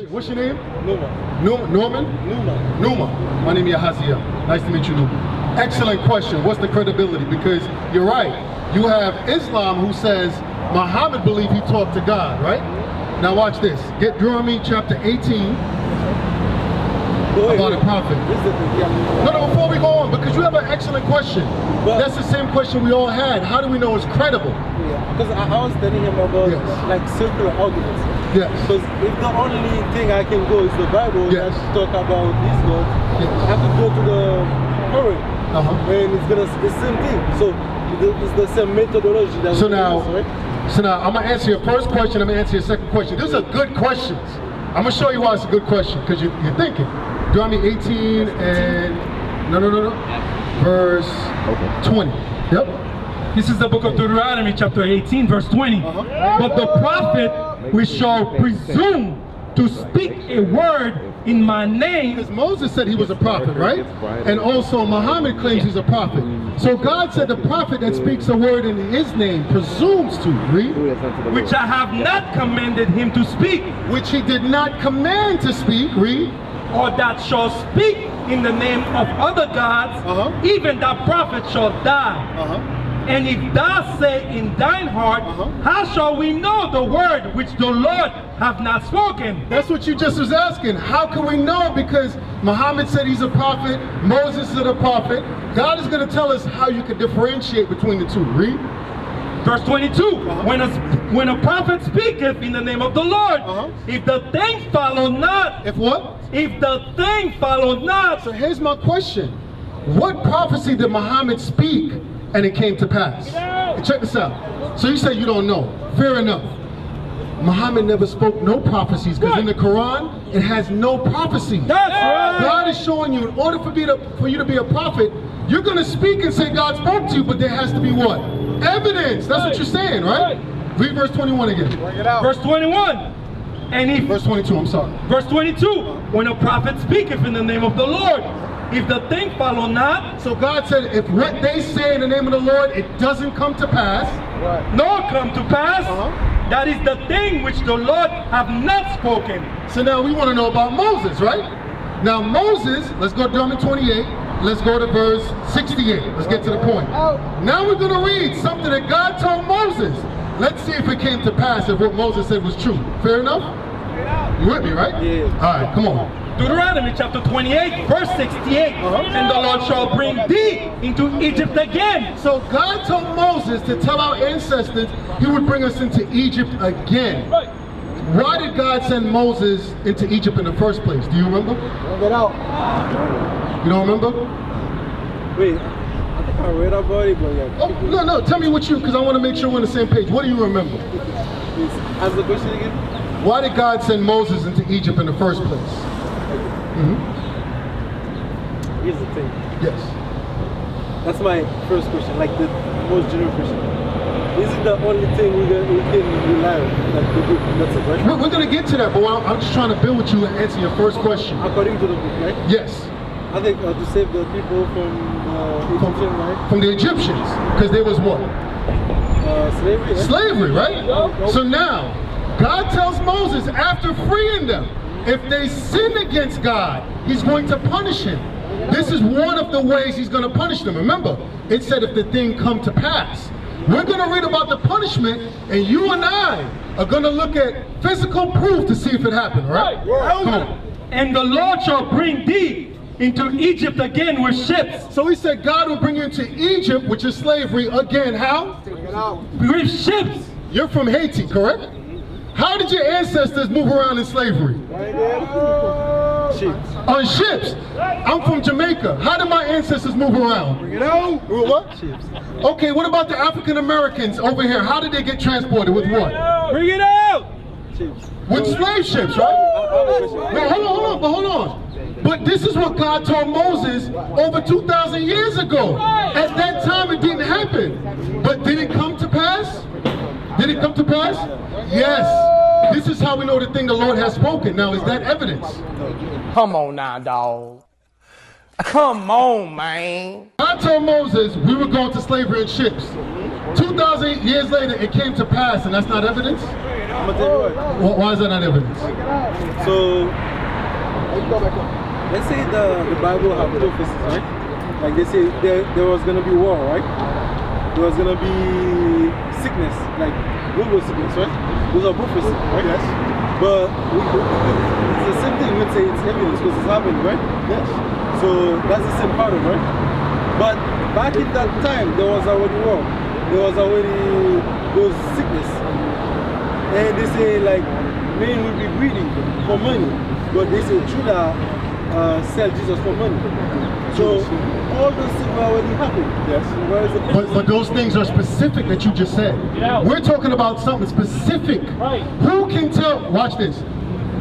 What's your name? Numa. Norman? Numa. My name is Yahaziel. Nice to meet you, Numa. Excellent question. What's the credibility? Because you're right. You have Islam who says Muhammad believed he talked to God, right? Now watch this. Get Deuteronomy chapter 18 about a prophet. No, before we go on, because you have an excellent question. That's the same question we all had. How do we know it's credible? Yeah, because I was telling him about like circular arguments. Yes. Because if the only thing I can go is the Bible and talk about these gods, I have to go to the Quran. And it's gonna the same thing. So it's the same methodology that so now I'm gonna answer your first question, I'm gonna answer your second question. These are good questions. I'm gonna show you why it's a good question, because you're thinking. Deuteronomy 18 and no. Verse 20. Yep. This is the book of Deuteronomy, chapter 18, verse 20. But the prophet which shall presume to speak a word in my name. Because Moses said he was a prophet, right? And also Muhammad claims he's a prophet. So God said the prophet that speaks a word in his name presumes to, read? Which I have not commanded him to speak. Which he did not command to speak, read? Or that shall speak in the name of other gods, even that prophet shall die. And if thou say in thine heart, how shall we know the word which the Lord have not spoken? That's what you just was asking. How can we know? Because Muhammad said he's a prophet, Moses is a prophet. God is going to tell us how you can differentiate between the two. Read. Verse 22, when a prophet speaketh in the name of the Lord, if the thing follow not. If what? If the thing follow not. So here's my question. What prophecy did Muhammad speak and it came to pass? Check this out. So you say you don't know. Fair enough. Muhammad never spoke no prophecies, because in the Quran it has no prophecy. That's right. God is showing you, in order for you to be a prophet, you're going to speak and say God spoke to you, but there has to be what? Evidence. That's what you're saying, right? Read verse 21 again. Verse 21. Verse 22, I'm sorry. Verse 22, when a prophet speaketh in the name of the Lord, if the thing follow not. So God said, if what they say in the name of the Lord, it doesn't come to pass. Nor come to pass. That is the thing which the Lord have not spoken. So now we want to know about Moses, right? Now Moses, let's go to Deuteronomy 28. Let's go to verse 68. Let's get to the point. Now we're going to read something that God told Moses. Let's see if it came to pass, if what Moses said was true. Fair enough? You with me, right? Yeah. All right, come on. Deuteronomy chapter 28, verse 68. And the Lord shall bring thee into Egypt again. So God told Moses to tell our ancestors he would bring us into Egypt again. Why did God send Moses into Egypt in the first place? Do you remember? Get out. You don't remember? Wait, I think I read about it, but yeah. No, tell me what you, because I want to make sure we're on the same page. What do you remember? Please, ask the question again. Why did God send Moses into Egypt in the first place? Here's the thing. Yes. That's my first question, like the most general question. Is it the only thing we can rely on? Like the book, that's it, right? We're going to get to that, but I'm just trying to build with you and answer your first question. According to the book, right? Yes. I think to save the people from Egyptians, right? From the Egyptians, because there was what? Slavery, right? Slavery, right? So now, God tells Moses, after freeing them, if they sin against God, he's going to punish him. This is one of the ways he's going to punish them. Remember, it said if the thing come to pass. We're going to read about the punishment, and you and I are going to look at physical proof to see if it happened, right? Come on. And the Lord shall bring thee into Egypt again with ships. So he said God will bring you into Egypt, which is slavery, again. How? With ships. You're from Haiti, correct? How did your ancestors move around in slavery? Ships. On ships. I'm from Jamaica. How did my ancestors move around? Bring it out. What? Ships. Okay, what about the African Americans over here? How did they get transported? With what? Bring it out. Ships. With slave ships, right? Wait, hold on. But this is what God told Moses over 2,000 years ago. At that time it didn't happen. But did it come to pass? Did it come to pass? Yes. This is how we know the thing the Lord has spoken. Now, is that evidence? Come on now, dog. Come on, man. God told Moses we were going to slavery in ships. 2,000 years later, it came to pass, and that's not evidence? I'm gonna tell you why. Why is that not evidence? So, let's say the Bible have prophecies, right? Like they say there was gonna be war, right? There was gonna be sickness, like global sickness, right? Those are prophecies, right? Yes. But it's the same thing. We'd say it's evidence because it's happening, right? Yes. So that's the same pattern, right? But back in that time, there was already war. There was already those sickness. And they say like men will be greedy for money. But they say Judah sell Jesus for money. So all those things already happened. Yes. But those things are specific that you just said. We're talking about something specific. Right. Who can tell? Watch this.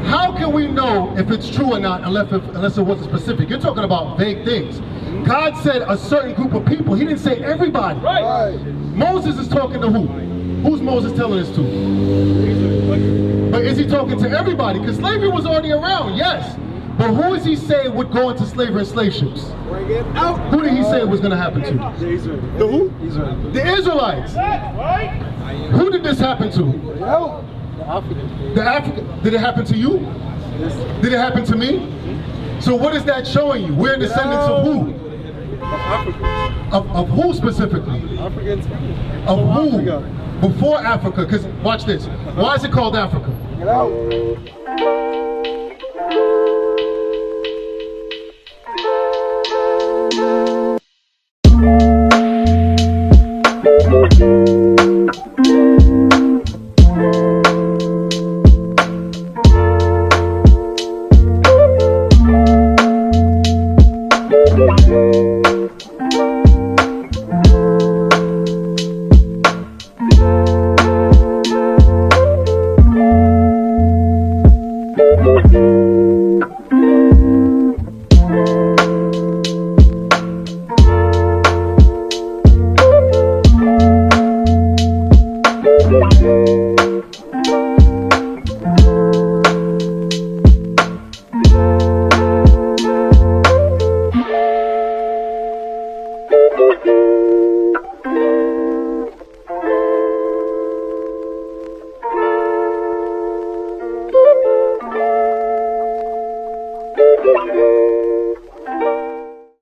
How can we know if it's true or not unless it wasn't specific? You're talking about vague things. God said a certain group of people. He didn't say everybody. Right. Moses is talking to who? Who's Moses telling this to? But is he talking to everybody? Because slavery was already around, yes. But who is he saying would go into slavery and slave ships? Who did he say it was going to happen to? The Israelites. The who? The Israelites. Who did this happen to? The Africans. The African. Did it happen to you? Yes. Did it happen to me? So what is that showing you? We're descendants of who? Of Africans. Of who specifically? Africans. Of who? Africa. Before Africa, because watch this. Why is it called Africa? Get out.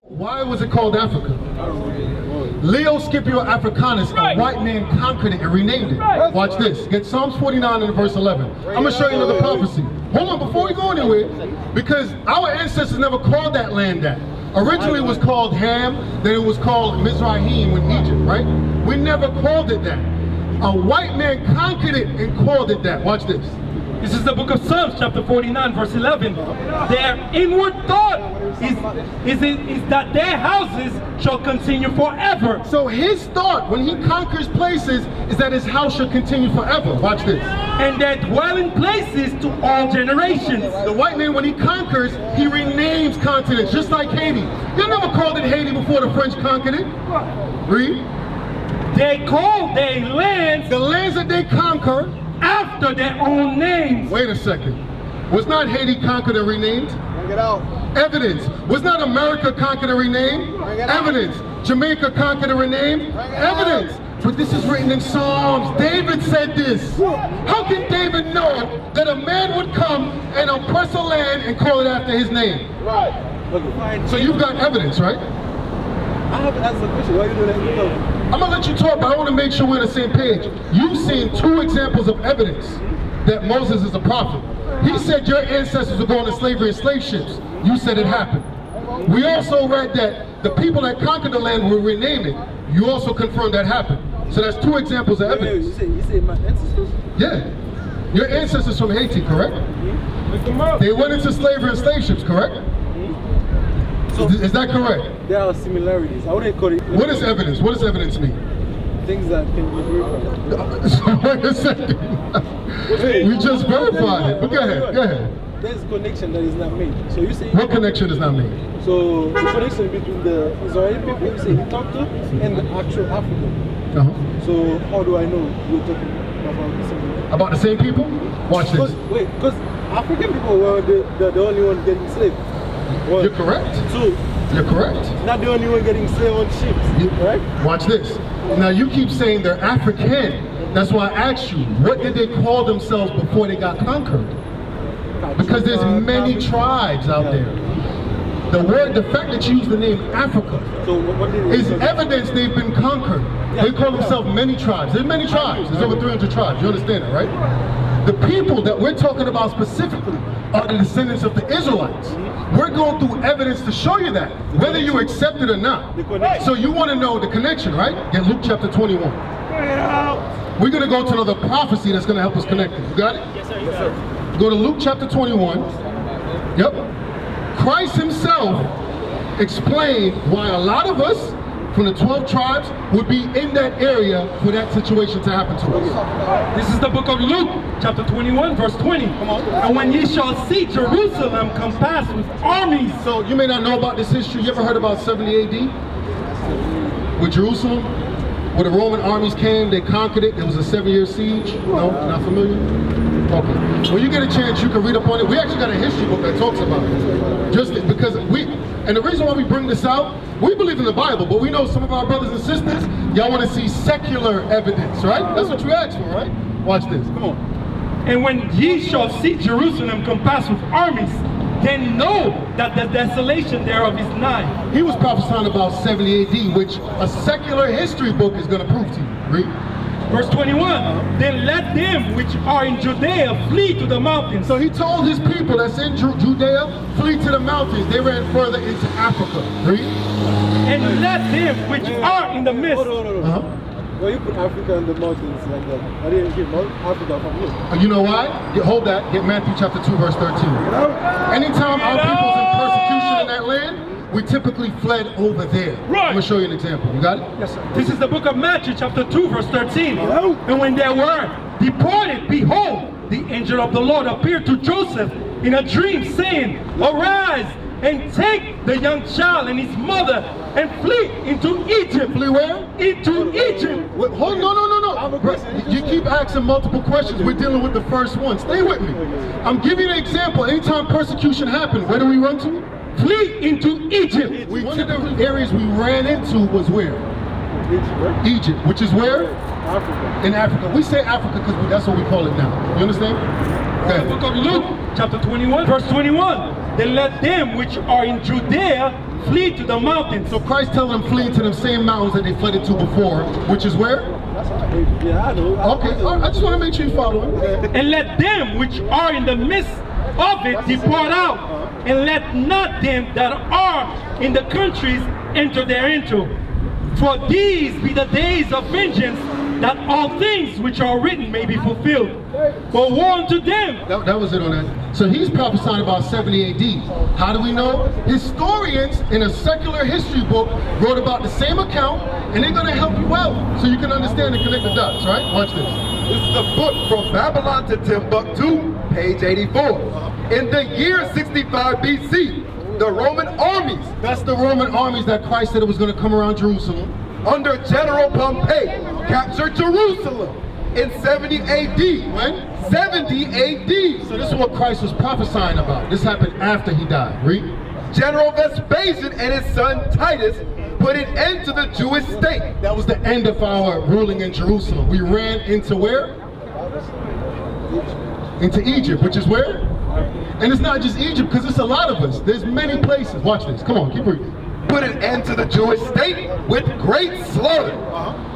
Why was it called Africa? Leo Scipio Africanus, a white man conquered it and renamed it. Watch this. Get Psalms 49 and verse 11. I'm going to show you another prophecy. Hold on, before we go anywhere, because our ancestors never called that land that. Originally it was called Ham, then it was called Mizraim in Egypt, right? We never called it that. A white man conquered it and called it that. Watch this. This is the book of Psalms, chapter 49, verse 11. Their inward thought is that their houses shall continue forever. So his thought when he conquers places is that his house should continue forever. Watch this. And their dwelling places to all generations. The white man, when he conquers, he renames continents, just like Haiti. You never called it Haiti before the French conquered it. Read. They call their lands The lands that they conquer. after their own names. Wait a second. Was not Haiti conquered and renamed? Bring it out. Evidence. Was not America conquered and renamed? Evidence. Jamaica conquered and renamed? Evidence. But this is written in Psalms. David said this. How can David know that a man would come and oppress a land and call it after his name? Right. So you've got evidence, right? I have to ask the question. Why are you doing that? I'm going to let you talk, but I want to make sure we're on the same page. You've seen two examples of evidence that Moses is a prophet. He said your ancestors were going to slavery in slave ships. You said it happened. We also read that the people that conquered the land will rename it. You also confirmed that happened. So that's two examples of evidence. You say my ancestors? Yeah. Your ancestors from Haiti, correct? They went into slavery in slave ships, correct? So, is that correct? There are similarities. I wouldn't call it. What is evidence? What does evidence mean? Things that can be verified. So wait a second. We just verified it. But go ahead. Go ahead. There's a connection that is not made. So you say. What connection is not made? So the connection between the Israeli people you say he talked to and the actual African. So how do I know you're talking about the same people? About the same people? Watch this. Because African people were the only one getting enslaved. Well, You're correct. Two. You're correct. Not the only one getting enslaved on ships, right? Watch this. Now you keep saying they're African. That's why I asked you, what did they call themselves before they got conquered? Because there's many tribes out there. The fact that you use the name Africa is evidence they've been conquered. They call themselves many tribes. There's many tribes. There's over 300 tribes. You understand that, right? The people that we're talking about specifically are the descendants of the Israelites. We're going through evidence to show you that, whether you accept it or not. So you want to know the connection, right? Get Luke chapter 21. We're going to go to another prophecy that's going to help us connect it. You got it? Yes, sir. Yes, sir. Go to Luke chapter 21. Yep. Christ himself explained why a lot of us from the 12 tribes would be in that area for that situation to happen to us. This is the book of Luke, chapter 21, verse 20. Come on. And when ye shall see Jerusalem compassed with armies. So you may not know about this history. You ever heard about 70 AD? With Jerusalem? Where the Roman armies came, they conquered it. There was a 7-year siege. No? Not familiar? Okay. When you get a chance, you can read up on it. We actually got a history book that talks about it. Just because and the reason why we bring this out, we believe in the Bible, but we know some of our brothers and sisters, y'all want to see secular evidence, right? That's what you asked for, right? Watch this. Come on. And when ye shall see Jerusalem compassed with armies, then know that the desolation thereof is nigh. He was prophesying about 70 AD, which a secular history book is going to prove to you. Read. Verse 21, then let them which are in Judea flee to the mountains. So he told his people that's in Judea, flee to the mountains. They ran further into Africa. Read. And let them which are in the midst. Why you put Africa in the mountains like that? I didn't get Africa from you. You know why? Hold that. Get Matthew chapter 2, verse 13. Anytime our people's in persecution in that land, we typically fled over there. Right. I'm going to show you an example. You got it? Yes, sir. This is the book of Matthew, chapter 2, verse 13. And when they were deported, behold, the angel of the Lord appeared to Joseph in a dream, saying, arise and take the young child and his mother and flee into Egypt. Flee where? Into Egypt. Wait, hold, no. You keep asking multiple questions. We're dealing with the first one. Stay with me. I'm giving you an example. Anytime persecution happened, where do we run to? Flee into Egypt. One of the areas we ran into was where? Egypt, which is where? Africa. In Africa. We say Africa because that's what we call it now. You understand? Okay. The book of Luke, chapter 21, verse 21. Then let them which are in Judea flee to the mountains. So Christ telling them flee to them same mountains that they fled into before, which is where? Yeah, I know. Okay, I just want to make sure you follow it. And let them which are in the midst of it depart out, and let not them that are in the countries enter thereinto. For these be the days of vengeance, that all things which are written may be fulfilled. But woe unto them. That was it on that. So he's prophesying about 70 AD. How do we know? Historians in a secular history book wrote about the same account, and they're going to help you out so you can understand and connect the dots, right? Watch this. This is a book from Babylon to Timbuktu, page 84. In the year 65 BC, the Roman armies, that's the Roman armies that Christ said it was going to come around Jerusalem, under General Pompey, captured Jerusalem in 70 AD. When? 70 AD. So this is what Christ was prophesying about. This happened after he died. Read. General Vespasian and his son Titus put an end to the Jewish state. That was the end of our ruling in Jerusalem. We ran into where? Into Egypt, which is where? And it's not just Egypt, because it's a lot of us. There's many places. Watch this. Come on, keep reading. Put an end to the Jewish state with great slaughter.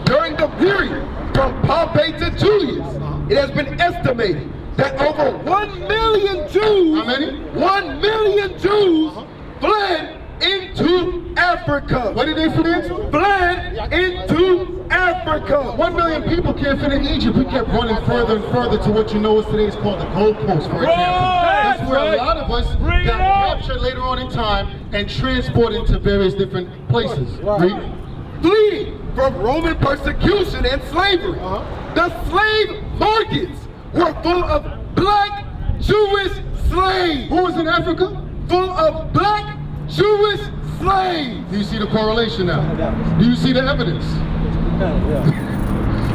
During the period from Pompey to Julius, it has been estimated that over 1 million Jews, how many? 1 million Jews fled into Africa. Where did they flee into? Fled into Africa. 1 million people can't fit in Egypt. We kept running further and further to what you know is today is called the Gold Coast, for example. That's where a lot of us got captured later on in time and transported to various different places. Fleeing from Roman persecution and slavery. The slave markets were full of black Jewish slaves. Who was in Africa? Full of black Jewish slaves. Do you see the correlation now? Do you see the evidence?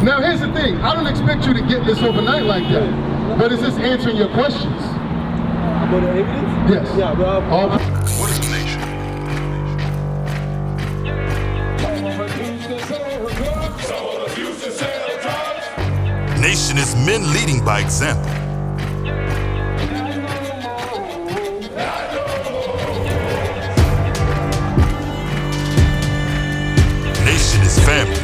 Now here's the thing. I don't expect you to get this overnight like that. But is this answering your questions? About the evidence? Yes. Yeah, but What is a nation? Someone refused to sell drugs. Nation is men leading by example. Nation is family.